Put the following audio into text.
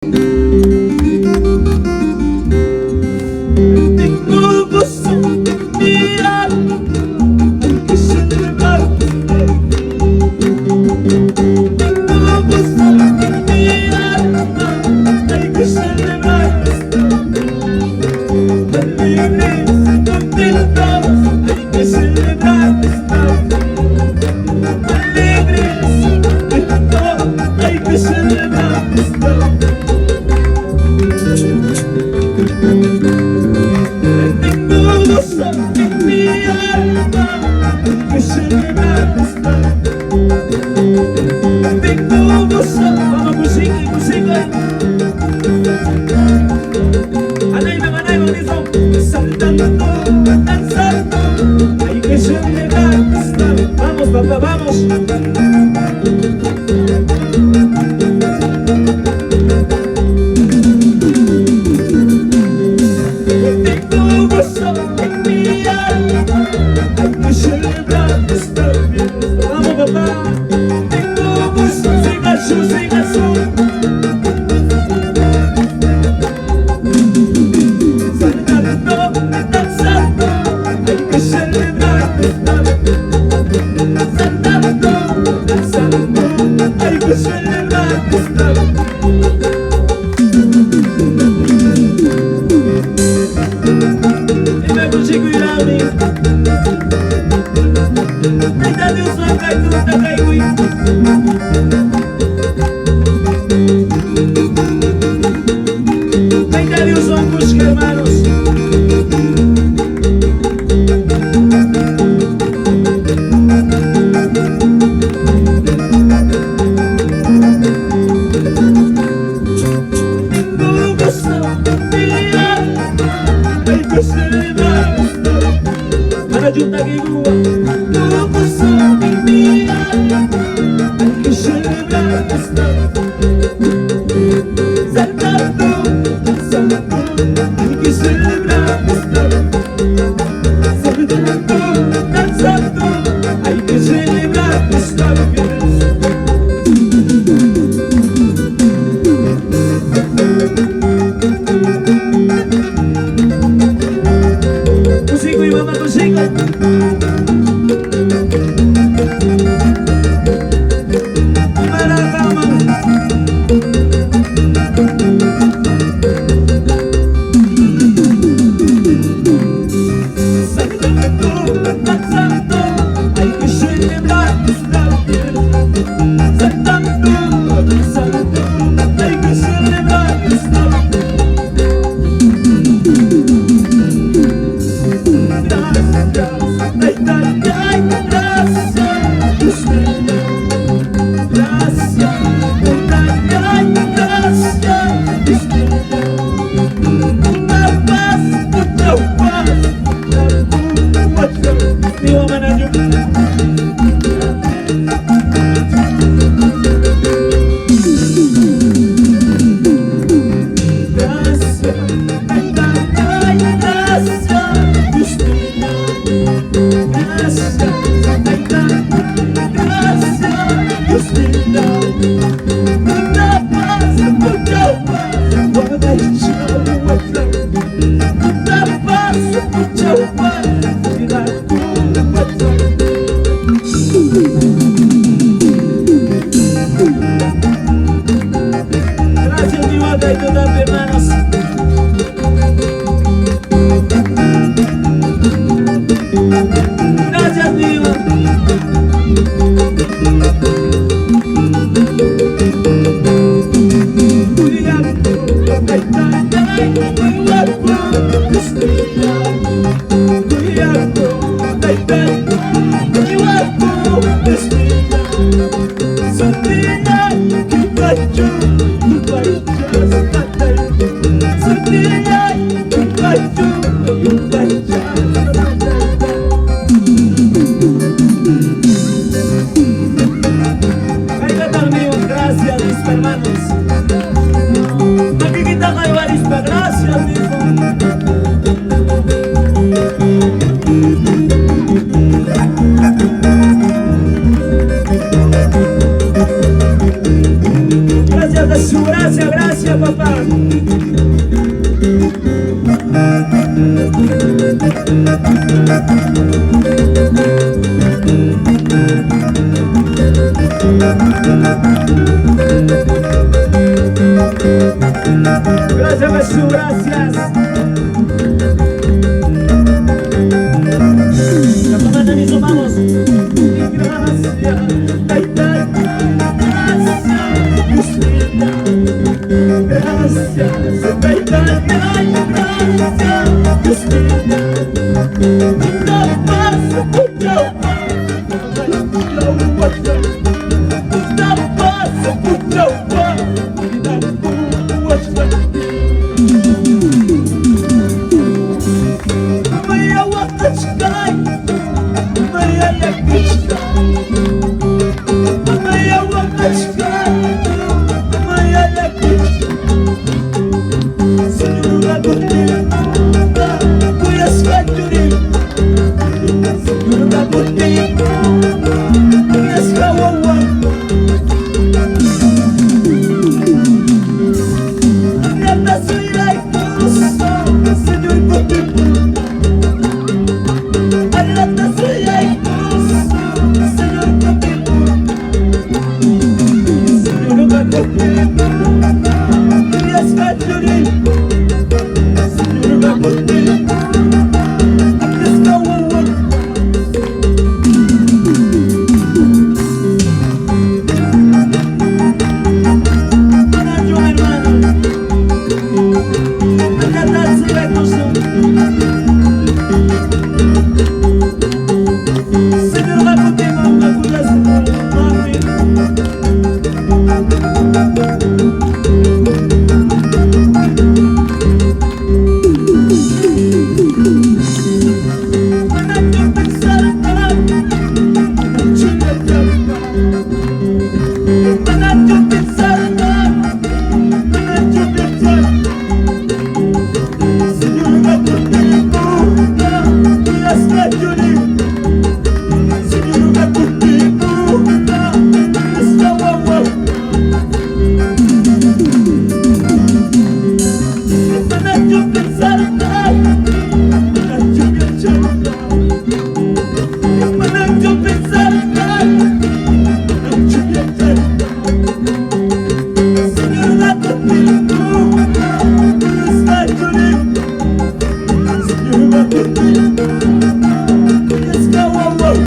Tengo gozo en mi alma, hay que celebrar. Tengo gozo en mi alma, hay que celebrar. Alegres y contentos, hay que celebrar. Alegres y contentos, hay que celebrar. Tengo gozo en mi alma, hay que celebrar. Tengo gozo, vamos música y música. Anay, dijo, saltando, danzando, hay que celebrar. Vamos papá, vamos. Tengo gozo en mi alma, hay que celebrar estar bien. Vamos papá, tengo gozo, siga su. Saltando, danzando, hay que celebrar estar bien. Saltando, danzando, hay que celebrar estar bien. Chico y Rauni, ay dale un son kay tu tagay uy. Ay dale un son busca hermanos. Tengo gozo en mi alma, hay que celebrar. Junta que gua, tengo gozo en mi alma, hay que celebrar estar. Saltando, danzando, hay que celebrar estar. Saltando, danzando, hay que celebrar estar bien. Músico y mamá música. Gracias mi banda y todas hermanos. Gracias Dios. Gracias mis hermanos. Makikita kayo Arispa. Gracias dijo. Gracias. Jesús, gracias, gracias, papá. Gracias, Jesús, gracias. La mamá de mis vamos. Gracias, ay, gracias, Diosito. Gracias, ay, gracias, Diosito. No pasa, no pasa. No pasa, no pasa. Моя ласточка, моя ягодочка, моя ласточка, моя ягодочка. Señora Gordita, voy a escalar. Señora Gordita, voy a escalar. Nada soy la cosa, señor Gordita. Alata soy la cosa, señor Gordita. Señora Gordita, voy a escalar.